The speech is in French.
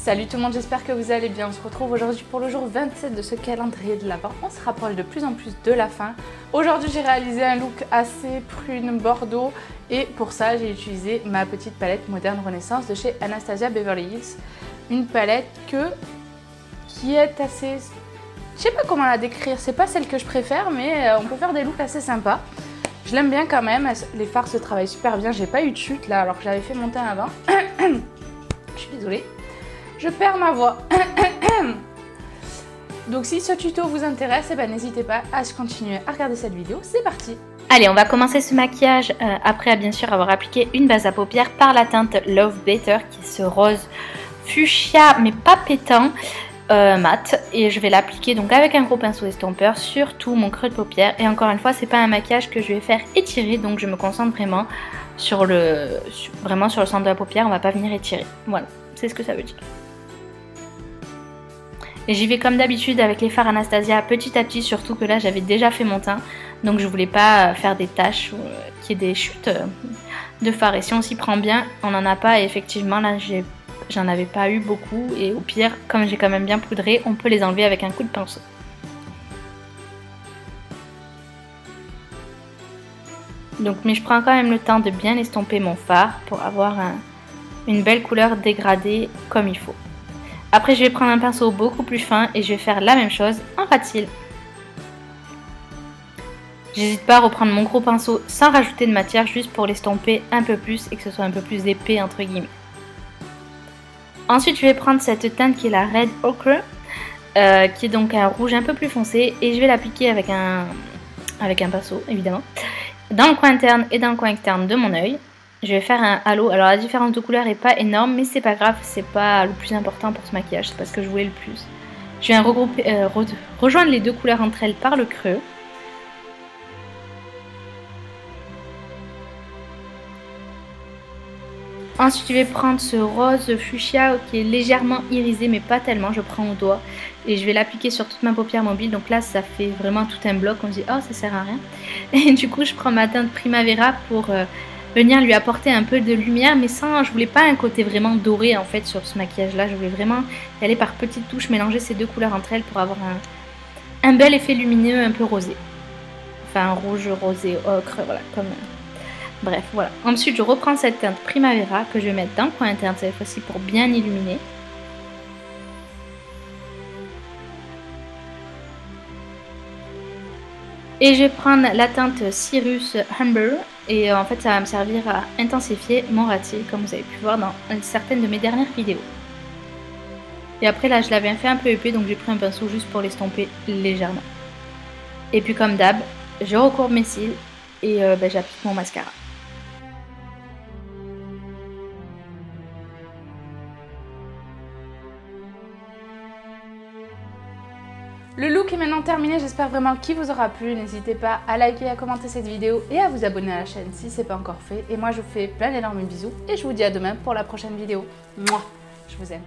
Salut tout le monde, j'espère que vous allez bien. On se retrouve aujourd'hui pour le jour 27 de ce calendrier de l'Avent. On se rapproche de plus en plus de la fin. Aujourd'hui, j'ai réalisé un look assez prune bordeaux et pour ça, j'ai utilisé ma petite palette Moderne Renaissance de chez Anastasia Beverly Hills. Une palette qui est assez... Je sais pas comment la décrire, c'est pas celle que je préfère, mais on peut faire des looks assez sympas. Je l'aime bien quand même, les fards se travaillent super bien. J'ai pas eu de chute là alors que j'avais fait mon teint avant. Je suis désolée. Je perds ma voix. Donc si ce tuto vous intéresse, eh ben, n'hésitez pas à continuer à regarder cette vidéo. C'est parti. Allez, on va commencer ce maquillage après bien sûr avoir appliqué une base à paupières par la teinte Love Better qui est ce rose fuchsia mais pas pétant mat. Et je vais l'appliquer donc avec un gros pinceau estompeur sur tout mon creux de paupière. Et encore une fois, c'est pas un maquillage que je vais faire étirer, donc je me concentre vraiment sur le centre de la paupière. On va pas venir étirer. Voilà, c'est ce que ça veut dire. Et j'y vais comme d'habitude avec les fards Anastasia petit à petit, surtout que là j'avais déjà fait mon teint. Donc je voulais pas faire des taches ou qu'il y ait des chutes de fards. Et si on s'y prend bien, on n'en a pas. Et effectivement là j'en avais pas eu beaucoup. Et au pire, comme j'ai quand même bien poudré, on peut les enlever avec un coup de pinceau. Donc mais je prends quand même le temps de bien estomper mon fard pour avoir une belle couleur dégradée comme il faut. Après, je vais prendre un pinceau beaucoup plus fin et je vais faire la même chose en ras de cils. J'hésite pas à reprendre mon gros pinceau sans rajouter de matière, juste pour l'estomper un peu plus et que ce soit un peu plus épais entre guillemets. Ensuite, je vais prendre cette teinte qui est la Red Ochre, qui est donc un rouge un peu plus foncé, et je vais l'appliquer avec un pinceau évidemment, dans le coin interne et dans le coin externe de mon œil. Je vais faire un halo. Alors la différence de couleur n'est pas énorme, mais c'est pas grave, c'est pas le plus important pour ce maquillage, c'est pas ce que je voulais le plus. Je viens rejoindre les deux couleurs entre elles par le creux. Ensuite je vais prendre ce rose fuchsia qui est légèrement irisé mais pas tellement, je prends au doigt et je vais l'appliquer sur toute ma paupière mobile. Donc là ça fait vraiment tout un bloc, on se dit oh ça sert à rien. Et du coup je prends ma teinte Primavera pour... venir lui apporter un peu de lumière, mais sans, je voulais pas un côté vraiment doré en fait sur ce maquillage là, je voulais vraiment y aller par petites touches, mélanger ces deux couleurs entre elles pour avoir un bel effet lumineux un peu rosé, enfin rouge, rosé, ocre, voilà, comme bref, voilà. Ensuite je reprends cette teinte Primavera que je vais mettre dans le coin interne cette fois-ci pour bien illuminer. Et je vais prendre la teinte Cirrus Amber et en fait ça va me servir à intensifier mon ras de cils comme vous avez pu voir dans certaines de mes dernières vidéos. Et après là je l'avais fait un peu épais donc j'ai pris un pinceau juste pour l'estomper légèrement. Et puis comme d'hab, je recourbe mes cils et j'applique mon mascara. Le look est maintenant terminé, j'espère vraiment qu'il vous aura plu. N'hésitez pas à liker, à commenter cette vidéo et à vous abonner à la chaîne si ce n'est pas encore fait. Et moi je vous fais plein d'énormes bisous et je vous dis à demain pour la prochaine vidéo. Mouah, je vous aime.